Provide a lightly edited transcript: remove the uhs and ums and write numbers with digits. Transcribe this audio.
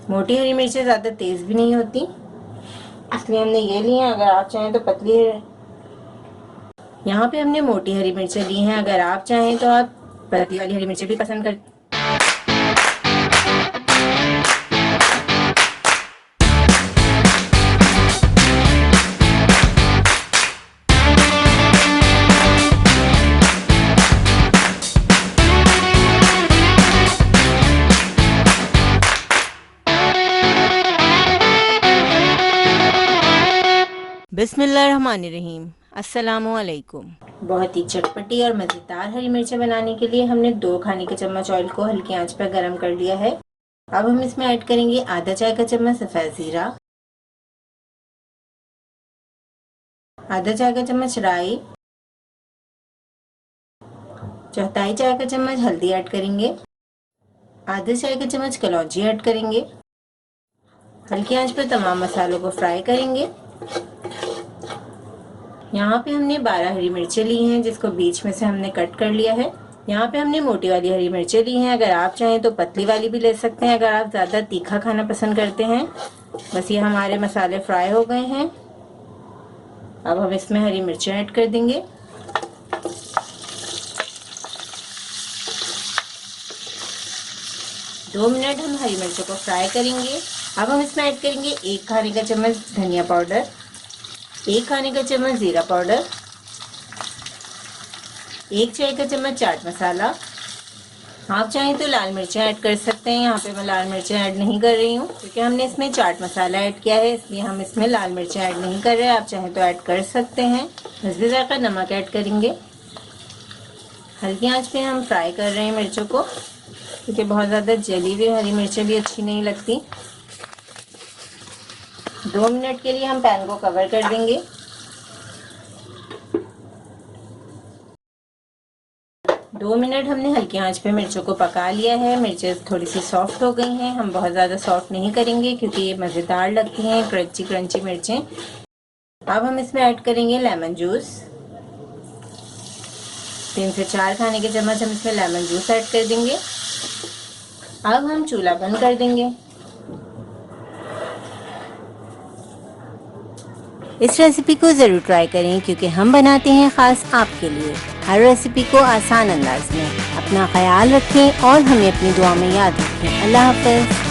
मोटी हरी मिर्चें ज़्यादा तेज़ भी नहीं होती, इसलिए हमने ये ली हैं। अगर आप चाहें तो पतली, यहाँ पे हमने मोटी हरी मिर्चें ली हैं। अगर आप चाहें तो आप पतली वाली हरी मिर्चें भी पसंद कर। बिस्मिल्लाहिर्रहमानिर्रहीम। अस्सलामु अलैकुम। बहुत ही चटपटी और मज़ेदार हरी मिर्चें बनाने के लिए हमने 2 खाने के चम्मच ऑयल को हल्की आंच पर गर्म कर लिया है। अब हम इसमें ऐड करेंगे आधा चाय का चम्मच सफ़ेद ज़ीरा, आधा चाय का चम्मच राई, चौथाई चाय का चम्मच हल्दी ऐड करेंगे, आधा चाय का चम्मच कलौंजी ऐड करेंगे। हल्की आंच पर तमाम मसालों को फ्राई करेंगे। यहाँ पे हमने 12 हरी मिर्चें ली हैं, जिसको बीच में से हमने कट कर लिया है। यहाँ पे हमने मोटी वाली हरी मिर्चें ली हैं। अगर आप चाहें तो पतली वाली भी ले सकते हैं, अगर आप ज़्यादा तीखा खाना पसंद करते हैं। बस ये हमारे मसाले फ्राई हो गए हैं। अब हम इसमें हरी मिर्चें ऐड कर देंगे। दो मिनट हम हरी मिर्चों को फ्राई करेंगे। अब हम इसमें ऐड करेंगे 1 खाने का चम्मच धनिया पाउडर, 1 खाने का चम्मच ज़ीरा पाउडर, 1 चाय का चम्मच चाट मसाला। आप चाहें तो लाल मिर्चें ऐड कर सकते हैं। यहाँ पे मैं लाल मिर्चें ऐड नहीं कर रही हूँ, क्योंकि हमने इसमें चाट मसाला ऐड किया है, इसलिए हम इसमें लाल मिर्चें ऐड नहीं कर रहे हैं। आप चाहें तो ऐड कर सकते हैं। हस्बे ज़ायक़ा नमक ऐड करेंगे। हल्की आंच पे हम फ्राई कर रहे हैं मिर्चों को, क्योंकि बहुत ज़्यादा जली हुई हरी मिर्चें भी अच्छी नहीं लगती। 2 मिनट के लिए हम पैन को कवर कर देंगे। 2 मिनट हमने हल्की आंच पे मिर्चों को पका लिया है। मिर्चें थोड़ी सी सॉफ्ट हो गई हैं। हम बहुत ज़्यादा सॉफ्ट नहीं करेंगे, क्योंकि ये मज़ेदार लगती हैं क्रंची क्रंची मिर्चें। अब हम इसमें ऐड करेंगे लेमन जूस। 3 से 4 खाने के चम्मच हम इसमें लेमन जूस ऐड कर देंगे। अब हम चूल्हा बंद कर देंगे। इस रेसिपी को ज़रूर ट्राई करें, क्योंकि हम बनाते हैं ख़ास आपके लिए हर रेसिपी को आसान अंदाज में। अपना ख्याल रखें और हमें अपनी दुआ में याद रखें। अल्लाह हाफ़िज़।